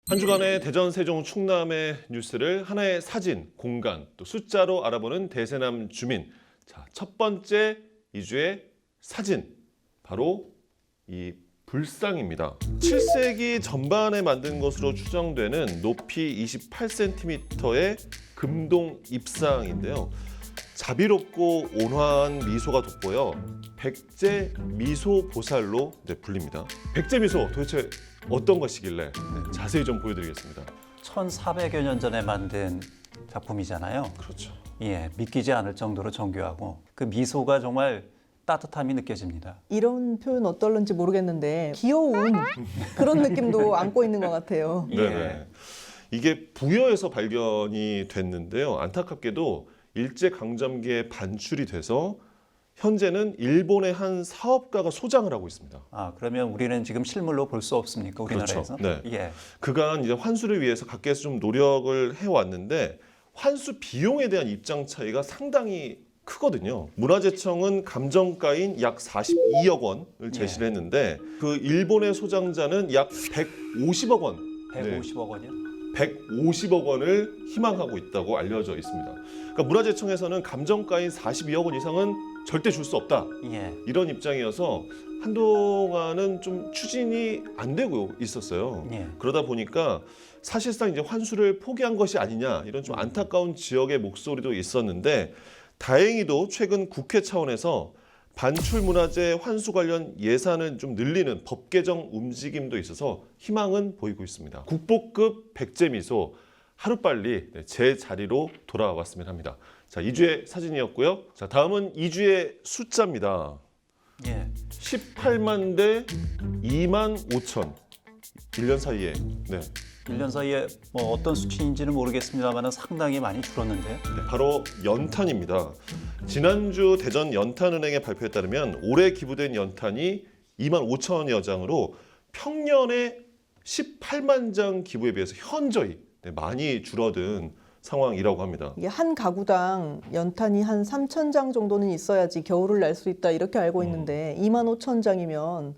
한 주간의 대전, 세종, 충남의 뉴스를 하나의 사진, 공간, 또 숫자로 알아보는 대세남 주민. 자, 첫 번째 이 주의 사진, 바로 이 불상입니다. 7세기 전반에 만든 것으로 추정되는 높이 28cm의 금동 입상인데요. 자비롭고 온화한 미소가 돋보여 백제 미소 보살로 불립니다. 백제 미소 도대체 어떤 것이길래 자세히 좀 보여드리겠습니다. 1400여 년 전에 만든 작품이잖아요. 그렇죠. 예, 믿기지 않을 정도로 정교하고 그 미소가 정말 따뜻함이 느껴집니다. 이런 표현 어떨런지 모르겠는데 귀여운 그런 느낌도 안고 있는 것 같아요. 네, 이게 부여에서 발견이 됐는데요. 안타깝게도 일제강점기에 반출이 돼서 현재는 일본의 한 사업가가 소장을 하고 있습니다. 그러면 우리는 지금 실물로 볼 수 없습니까? 우리나라에서? 그렇죠. 네. 예. 그간 이제 환수를 위해서 각계에서 좀 노력을 해왔는데 환수 비용에 대한 입장 차이가 상당히 크거든요. 문화재청은 감정가인 약 42억 원을 제시를 했는데 그 일본의 소장자는 약 150억 원. 150억 원이요? 150억 원을 희망하고 있다고 알려져 있습니다. 그러니까 문화재청에서는 감정가인 42억 원 이상은 절대 줄 수 없다. 이런 입장이어서 한동안은 좀 추진이 안 되고 있었어요. 그러다 보니까 사실상 이제 환수를 포기한 것이 아니냐 이런 좀 안타까운 지역의 목소리도 있었는데 다행히도 최근 국회 차원에서 반출 문화재 환수 관련 예산을 좀 늘리는 법 개정 움직임도 있어서 희망은 보이고 있습니다. 국보급 백제미소 하루빨리 제 자리로 돌아왔으면 합니다. 자, 2주의 사진이었고요. 자, 다음은 2주의 숫자입니다. 18만 대 2만 5천. 1년 사이에. 네. 1년 사이에 뭐 어떤 수치인지는 모르겠습니다만 상당히 많이 줄었는데요. 네, 바로 연탄입니다. 지난주 대전 연탄은행의 발표에 따르면 올해 기부된 연탄이 2만 5천여 장으로 평년에 18만 장 기부에 비해서 현저히 많이 줄어든 상황이라고 합니다. 이게 한 가구당 연탄이 한 3,000장 정도는 있어야지 겨울을 날 수 있다 이렇게 알고 있는데 25,000장이면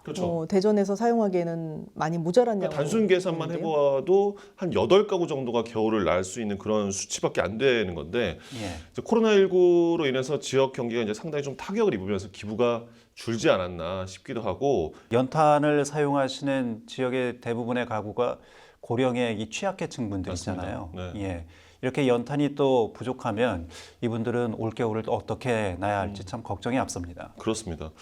그렇죠. 대전에서 사용하기에는 많이 모자란 양. 단순 계산만 해보아도 한 8가구 정도가 겨울을 날 수 있는 그런 수치밖에 안 되는 건데 코로나19로 인해서 지역 경기가 이제 상당히 좀 타격을 입으면서 기부가 줄지 않았나 싶기도 하고 연탄을 사용하시는 지역의 대부분의 가구가 고령의 이 취약계층 분들이잖아요. 예. 이렇게 연탄이 또 부족하면 이분들은 올겨울을 어떻게 나야 할지 참 걱정이 앞섭니다. 그렇습니다.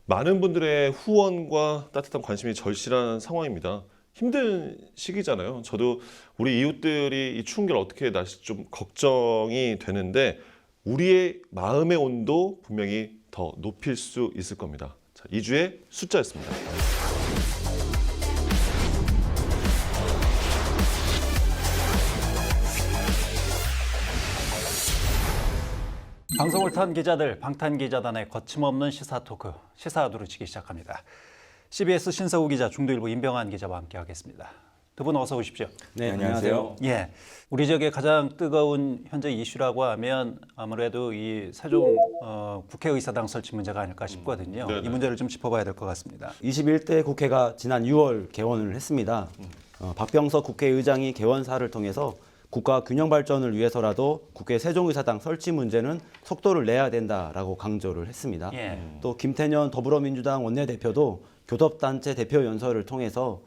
많은 분들의 후원과 따뜻한 관심이 절실한 상황입니다. 힘든 시기잖아요. 저도 우리 이웃들이 이 추운 겨울 어떻게 날씨 좀 걱정이 되는데 우리의 마음의 온도 분명히 더 높일 수 있을 겁니다. 자, 2주의 숫자였습니다. 방송을 탄 기자들, 방탄기자단의 거침없는 시사 토크, 시사 누르치기 시작합니다. CBS 신서우 기자, 중도일보 임병환 기자와 함께하겠습니다. 두 분 어서 오십시오. 네, 안녕하세요. 예, 우리 지역의 가장 뜨거운 현재 이슈라고 하면 아무래도 이 세종 국회의사당 설치 문제가 아닐까 싶거든요. 이 문제를 좀 짚어봐야 될 것 같습니다. 21대 국회가 지난 6월 개원을 했습니다. 박병석 국회의장이 개원사를 통해서 국가 균형 발전을 위해서라도 국회 세종의사당 설치 문제는 속도를 내야 된다라고 강조를 했습니다. 또 김태년 더불어민주당 원내대표도 교섭단체 대표 연설을 통해서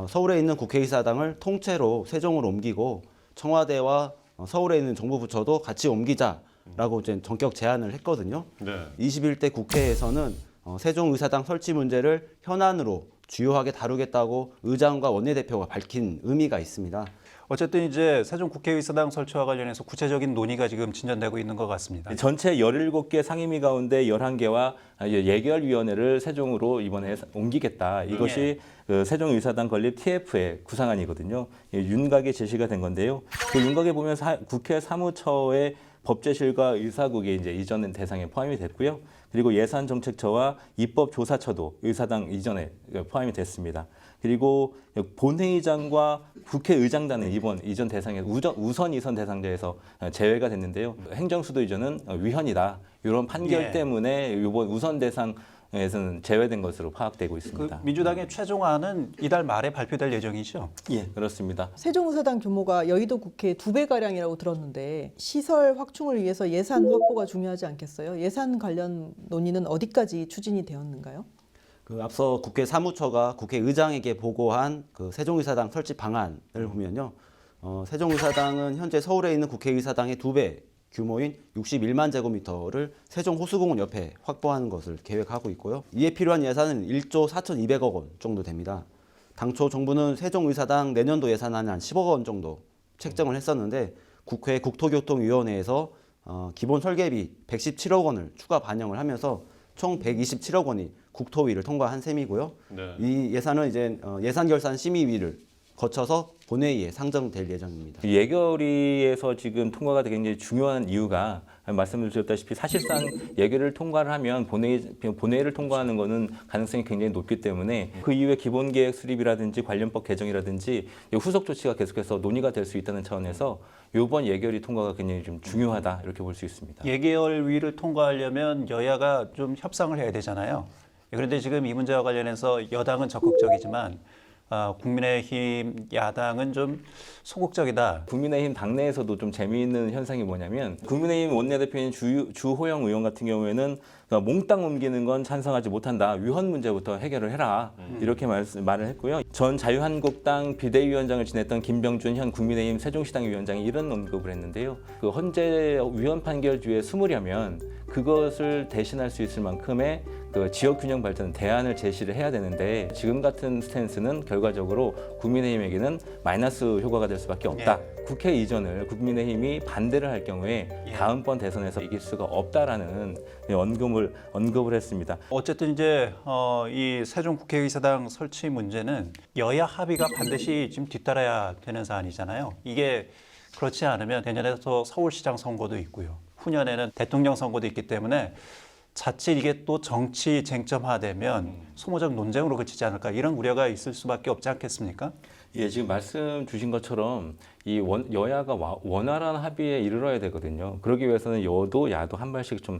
서울에 있는 국회의사당을 통째로 세종으로 옮기고 청와대와 서울에 있는 정부 부처도 같이 옮기자라고 이제 전격 제안을 했거든요. 21대 국회에서는 세종의사당 설치 문제를 현안으로 주요하게 다루겠다고 의장과 원내대표가 밝힌 의미가 있습니다. 어쨌든 이제 세종 국회의사당 설치와 관련해서 구체적인 논의가 지금 진전되고 있는 것 같습니다. 전체 17개 상임위 가운데 11개와 예결위원회를 세종으로 이번에 옮기겠다. 이것이 그 세종의사당 건립 TF의 구상안이거든요. 윤곽에 제시가 된 건데요. 그 윤곽에 보면 국회 사무처의 법제실과 의사국이 이제 이전 대상에 포함이 됐고요. 그리고 예산정책처와 입법조사처도 의사당 이전에 포함이 됐습니다. 그리고 본회의장과 국회의장단은 이전 대상에 우선 이선 대상자에서 제외가 됐는데요. 행정수도 이전은 위헌이다. 이런 판결 때문에 이번 우선 대상에서는 제외된 것으로 파악되고 있습니다. 그 민주당의 최종안은 이달 말에 발표될 예정이죠? 예, 그렇습니다. 세종의사당 규모가 여의도 국회 2배가량이라고 들었는데 시설 확충을 위해서 예산 확보가 중요하지 않겠어요? 예산 관련 논의는 어디까지 추진이 되었는가요? 그 앞서 국회 사무처가 국회의장에게 보고한 그 세종의사당 설치 방안을 보면요. 세종의사당은 현재 서울에 있는 국회의사당의 2배 규모인 61만 제곱미터를 세종 호수공원 옆에 확보하는 것을 계획하고 있고요. 이에 필요한 예산은 1조 4,200억 원 정도 됩니다. 당초 정부는 세종의사당 내년도 예산안을 한 10억 원 정도 책정을 했었는데 국회 국토교통위원회에서 기본 설계비 117억 원을 추가 반영을 하면서 총 127억 원이 국토위를 통과한 셈이고요. 이 예산은 이제 예산결산심의위를 거쳐서 본회의에 상정될 예정입니다. 예결위에서 지금 통과가 굉장히 중요한 이유가 말씀을 드렸다시피 사실상 예결을 통과를 하면 본회의를 통과하는 것은 가능성이 굉장히 높기 때문에 그 이후에 기본계획 수립이라든지 관련법 개정이라든지 후속 조치가 계속해서 논의가 될 수 있다는 차원에서 이번 예결위 통과가 굉장히 좀 중요하다 이렇게 볼 수 있습니다. 예결위를 통과하려면 여야가 좀 협상을 해야 되잖아요. 그런데 지금 이 문제와 관련해서 여당은 적극적이지만 국민의힘 야당은 좀 소극적이다. 국민의힘 당내에서도 좀 재미있는 현상이 뭐냐면 국민의힘 원내대표인 주호영 의원 같은 경우에는 몽땅 옮기는 건 찬성하지 못한다. 위헌 문제부터 해결을 해라. 이렇게 말을 했고요. 전 자유한국당 비대위원장을 지냈던 김병준 현 국민의힘 세종시당 위원장이 이런 언급을 했는데요. 그 헌재 위헌 판결주에 숨으려면 그것을 대신할 수 있을 만큼의 그 지역 균형 발전 대안을 제시를 해야 되는데 지금 같은 스탠스는 결과적으로 국민의힘에게는 마이너스 효과가 될 수밖에 없다. 국회 이전을 국민의힘이 반대를 할 경우에 다음번 대선에서 이길 수가 없다라는 언급을 했습니다. 어쨌든 이제 이 세종 국회의사당 설치 문제는 여야 합의가 반드시 지금 뒤따라야 되는 사안이잖아요. 이게 그렇지 않으면 내년에 또 서울시장 선거도 있고요. 후년에는 대통령 선거도 있기 때문에 자칫 이게 또 정치 쟁점화되면 소모적 논쟁으로 그치지 않을까 이런 우려가 있을 수밖에 없지 않겠습니까? 예, 지금 말씀 주신 것처럼 이 여야가 원활한 합의에 이르러야 되거든요. 그러기 위해서는 여도 야도 한 발씩 좀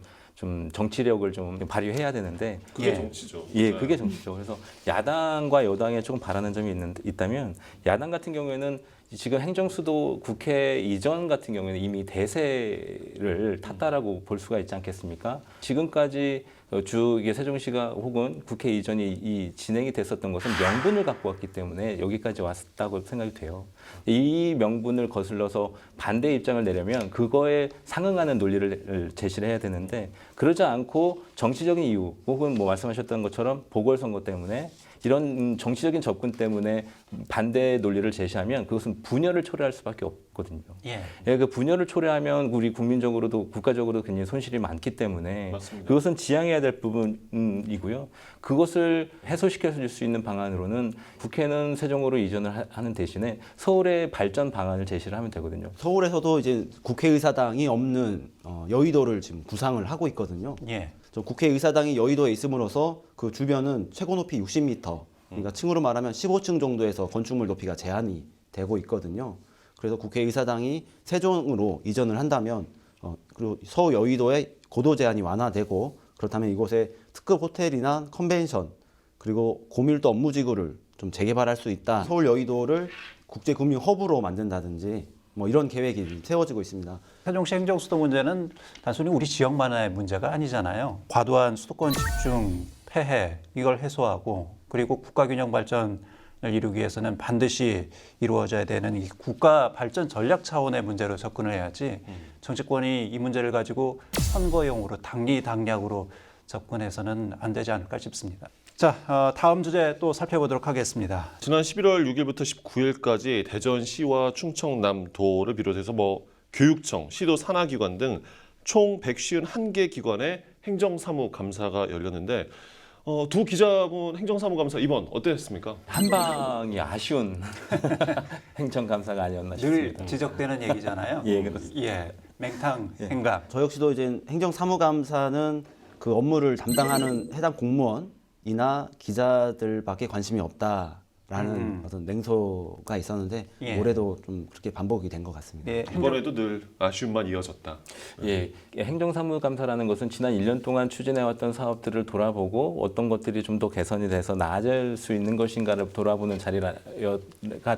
정치력을 좀 발휘해야 되는데 그게 정치죠. 예, 그게 정치죠. 그래서 야당과 여당에 조금 바라는 점이 있다면 야당 같은 경우에는 지금 행정수도 국회 이전 같은 경우에는 이미 대세를 탔다라고 볼 수가 있지 않겠습니까? 지금까지 이게 세종시가 혹은 국회 이전이 이 진행이 됐었던 것은 명분을 갖고 왔기 때문에 여기까지 왔다고 생각이 돼요. 이 명분을 거슬러서 반대 입장을 내려면 그거에 상응하는 논리를 제시를 해야 되는데 그러지 않고 정치적인 이유 혹은 뭐 말씀하셨던 것처럼 보궐선거 때문에 이런 정치적인 접근 때문에 반대 논리를 제시하면 그것은 분열을 초래할 수밖에 없거든요. 예. 예, 그 분열을 초래하면 우리 국민적으로도 국가적으로도 굉장히 손실이 많기 때문에 맞습니다. 그것은 지양해야 될 부분이고요. 그것을 해소시켜 줄 수 있는 방안으로는 국회는 세종으로 이전을 하는 대신에 서울의 발전 방안을 제시를 하면 되거든요. 서울에서도 이제 국회의사당이 없는 여의도를 지금 구상을 하고 있거든요. 예. 국회의사당이 여의도에 있음으로써 그 주변은 최고 높이 60m, 그러니까 층으로 말하면 15층 정도에서 건축물 높이가 제한이 되고 있거든요. 그래서 국회의사당이 세종으로 이전을 한다면 그리고 서울 여의도의 고도 제한이 완화되고 그렇다면 이곳에 특급 호텔이나 컨벤션 그리고 고밀도 업무지구를 좀 재개발할 수 있다. 서울 여의도를 국제금융 허브로 만든다든지 뭐 이런 계획이 세워지고 있습니다. 세종시 행정수도 문제는 단순히 우리 지역만의 문제가 아니잖아요. 과도한 수도권 집중, 폐해 이걸 해소하고 그리고 국가균형 발전을 이루기 위해서는 반드시 이루어져야 되는 이 국가 발전 전략 차원의 문제로 접근을 해야지 정치권이 이 문제를 가지고 선거용으로 당리당략으로 접근해서는 안 되지 않을까 싶습니다. 자, 다음 주제 또 살펴보도록 하겠습니다. 지난 11월 6일부터 19일까지 대전시와 충청남도를 비롯해서 교육청, 시도 산하기관 등 총 151개 기관의 행정사무감사가 열렸는데 두 기자분 행정사무감사 이번 어땠습니까? 한 방이 아쉬운 행정감사가 아니었나 늘 싶습니다. 지적되는 얘기잖아요. 예, 그렇습니다. 예, 맹탕 행각. 저 역시도 이제 행정사무감사는 그 업무를 담당하는 해당 공무원이나 기자들밖에 관심이 없다라는 어떤 냉소가 있었는데 예. 올해도 좀 그렇게 반복이 된 것 같습니다. 예, 이번에도 늘 아쉬움만 이어졌다. 예, 행정사무감사라는 것은 지난 1년 동안 추진해왔던 사업들을 돌아보고 어떤 것들이 좀 더 개선이 돼서 나아질 수 있는 것인가를 돌아보는 자리가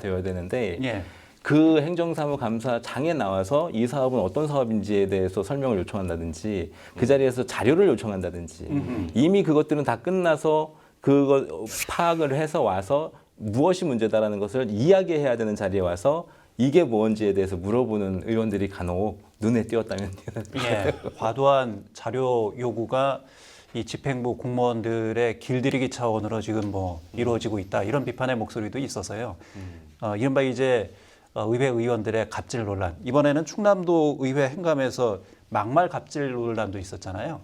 되어야 되는데 예. 그 행정사무감사장에 나와서 이 사업은 어떤 사업인지에 대해서 설명을 요청한다든지 그 자리에서 자료를 요청한다든지 이미 그것들은 다 끝나서 그거 파악을 해서 와서 무엇이 문제다라는 것을 이야기해야 되는 자리에 와서 이게 뭔지에 대해서 물어보는 의원들이 간혹 눈에 띄었다면 예, 과도한 자료 요구가 이 집행부 공무원들의 길들이기 차원으로 지금 이루어지고 있다 이런 비판의 목소리도 있어서요. 이른바 이제 의회 의원들의 갑질 논란. 이번에는 충남도 의회 행감에서 막말 갑질 논란도 있었잖아요.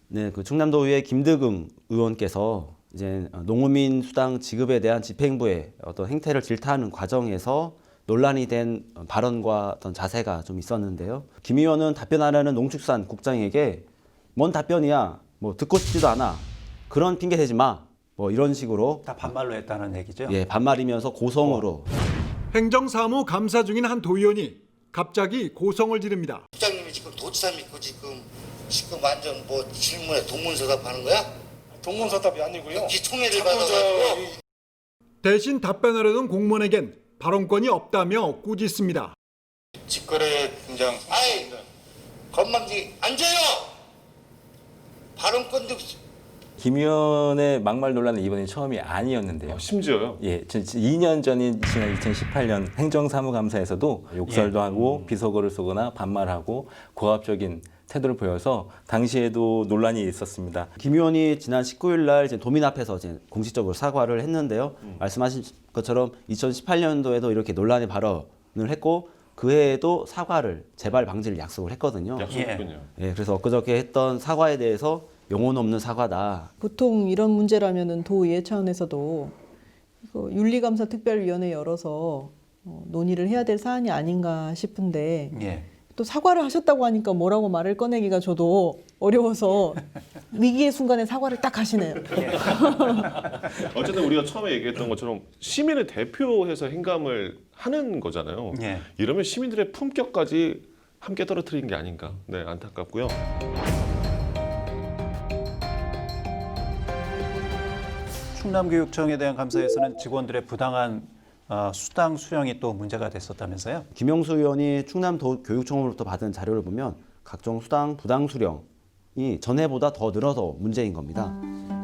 네, 그 충남도의회 김득응 의원께서 이제 농어민 수당 지급에 대한 집행부의 어떤 행태를 질타하는 과정에서 논란이 된 발언과 어떤 자세가 좀 있었는데요. 김 의원은 답변하라는 농축산국장에게 뭔 답변이야, 듣고 싶지도 않아, 그런 핑계 대지 마, 이런 식으로 다 반말로 했다는 얘기죠. 예, 반말이면서 고성으로. 행정사무 감사 중인 한 도의원이 갑자기 고성을 지릅니다. 국장님이 지금 도지사 믿고 지금 완전 질문에 동문서답하는 거야? 동문서답이 아니고요. 기총회를 받아가지고 대신 답변하려던 공무원에겐 발언권이 없다며 꾸짖습니다. 직거래 공장. 아이, 건방지 앉아요. 발언권도 없이. 김 의원의 막말 논란은 이번이 처음이 아니었는데요. 심지어요? 예, 2년 전인 지난 2018년 행정사무감사에서도 욕설도 하고 비속어를 쓰거나 반말하고 고압적인 태도를 보여서 당시에도 논란이 있었습니다. 김 의원이 지난 19일 날 이제 도민 앞에서 이제 공식적으로 사과를 했는데요. 말씀하신 것처럼 2018년도에도 이렇게 논란의 발언을 했고 그 해에도 사과를 재발 방지를 약속을 했거든요. 약속했군요. 예, 그래서 엊그저께 했던 사과에 대해서 영혼 없는 사과다. 보통 이런 문제라면은 도의회 차원에서도 윤리감사 특별위원회 열어서 논의를 해야 될 사안이 아닌가 싶은데 예. 또 사과를 하셨다고 하니까 뭐라고 말을 꺼내기가 저도 어려워서 위기의 순간에 사과를 딱 하시네요. 어쨌든 우리가 처음에 얘기했던 것처럼 시민을 대표해서 행감을 하는 거잖아요. 예. 이러면 시민들의 품격까지 함께 떨어뜨리는 게 아닌가. 네, 안타깝고요. 충남교육청에 대한 감사에서는 직원들의 부당한 수당 수령이 또 문제가 됐었다면서요? 김영수 의원이 충남도교육청으로부터 받은 자료를 보면 각종 수당 부당 수령 전해보다 더 늘어서 문제인 겁니다.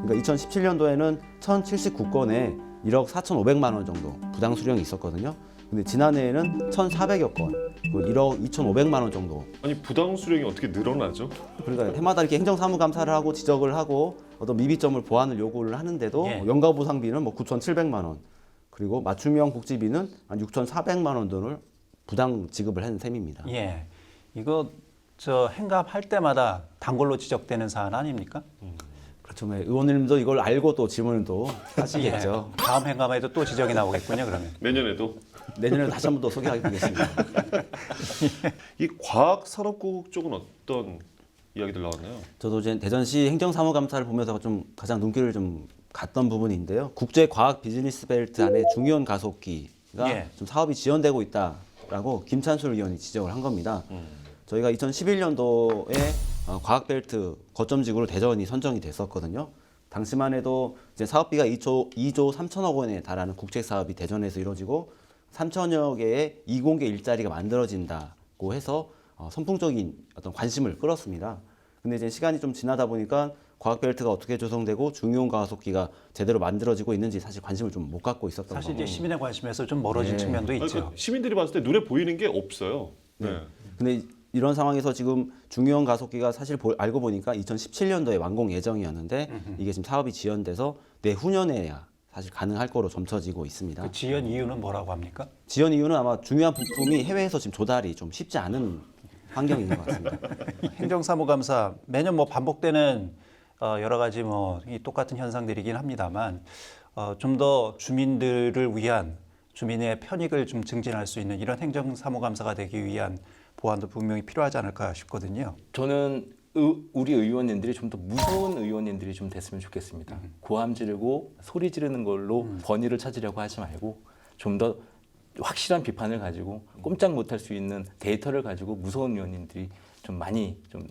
그러니까 2017년도에는 1,079건에 1억 4,500만 원 정도 부당 수령이 있었거든요. 근데 지난해에는 1,400여 건, 1억 2,500만 원 정도. 아니 부당 수령이 어떻게 늘어나죠? 그러니까 해마다 이렇게 행정사무감사를 하고 지적을 하고 어떤 미비점을 보완을 요구를 하는데도 연가보상비는 뭐 9,700만 원, 그리고 맞춤형 복지비는 한 6,400만 원 등을 부당 지급을 한 셈입니다. 예, 이거 행감할 때마다 단골로 지적되는 사안 아닙니까? 그렇죠. 의원님도 이걸 알고 또 질문을 또 하시겠죠. 예, 다음 행감에도 또 지적이 나오겠군요. 그러면 내년에도 다시 한 번 더 소개하겠습니다. 이 과학산업국 쪽은 어떤 이야기들 나왔나요? 저도 이제 대전시 행정사무감사를 보면서 좀 가장 눈길을 좀 갔던 부분인데요. 국제과학 비즈니스 벨트 안에 중의원 가속기가 좀 사업이 지연되고 있다라고 김찬술 의원이 지적을 한 겁니다. 저희가 2011년도에 과학벨트 거점지구로 대전이 선정이 됐었거든요. 당시만 해도 이제 사업비가 2조 3천억 원에 달하는 국책 사업이 대전에서 이루어지고 3천여 개의 이공계 일자리가 만들어진다고 해서 선풍적인 어떤 관심을 끌었습니다. 근데 이제 시간이 좀 지나다 보니까 과학벨트가 어떻게 조성되고 중요한 가속기가 제대로 만들어지고 있는지 사실 관심을 좀 못 갖고 있었던 거고. 사실 이제 시민의 관심에서 좀 멀어진 측면도 있죠. 그러니까 시민들이 봤을 때 눈에 보이는 게 없어요. 근데 이런 상황에서 지금 중요한 가속기가 사실 알고 보니까 2017년도에 완공 예정이었는데 이게 지금 사업이 지연돼서 내후년에야 사실 가능할 거로 점쳐지고 있습니다. 그 지연 이유는 뭐라고 합니까? 지연 이유는 아마 중요한 부품이 해외에서 지금 조달이 좀 쉽지 않은 환경인 것 같습니다. 행정사무감사 매년 뭐 반복되는 여러 가지 이 똑같은 현상들이긴 합니다만 좀 더 주민들을 위한 주민의 편익을 좀 증진할 수 있는 이런 행정사무감사가 되기 위한 보완도 분명히 필요하지 않을까 싶거든요. 저는 우리 의원님들이 좀 더 무서운 의원님들이 좀 됐으면 좋겠습니다. 고함 지르고 소리 지르는 걸로 권위를 찾으려고 하지 말고 좀 더 확실한 비판을 가지고 꼼짝 못할 수 있는 데이터를 가지고 무서운 의원님들이 좀 많이 좀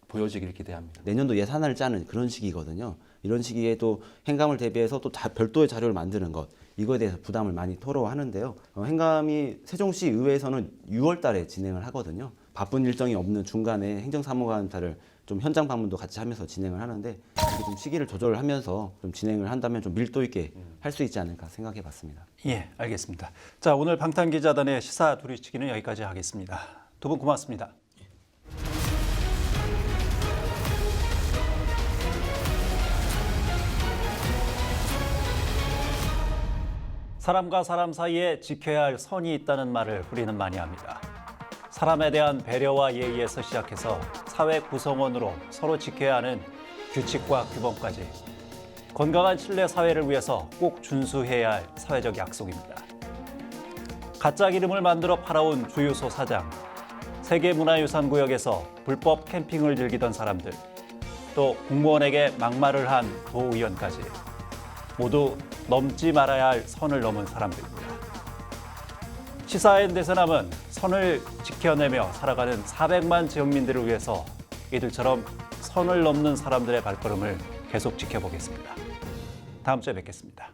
보여지길 기대합니다. 내년도 예산을 짜는 그런 시기거든요. 이런 시기에 또 행감을 대비해서 또 별도의 자료를 만드는 것, 이거에 대해서 부담을 많이 토로하는데요. 행감이 세종시 의회에서는 6월 달에 진행을 하거든요. 바쁜 일정이 없는 중간에 행정사무감사를 좀 현장 방문도 같이 하면서 진행을 하는데 이렇게 좀 시기를 조절하면서 좀 진행을 한다면 좀 밀도 있게 할 수 있지 않을까 생각해 봤습니다. 예, 알겠습니다. 자, 오늘 방탄기자단의 시사 두리치기는 여기까지 하겠습니다. 두 분 고맙습니다. 사람과 사람 사이에 지켜야 할 선이 있다는 말을 우리는 많이 합니다. 사람에 대한 배려와 예의에서 시작해서 사회 구성원으로 서로 지켜야 하는 규칙과 규범까지 건강한 신뢰 사회를 위해서 꼭 준수해야 할 사회적 약속입니다. 가짜 기름을 만들어 팔아온 주유소 사장, 세계문화유산구역에서 불법 캠핑을 즐기던 사람들, 또 공무원에게 막말을 한 도의원까지 모두 넘지 말아야 할 선을 넘은 사람들입니다. 시사인 대선함은 선을 지켜내며 살아가는 400만 지역민들을 위해서 이들처럼 선을 넘는 사람들의 발걸음을 계속 지켜보겠습니다. 다음 주에 뵙겠습니다.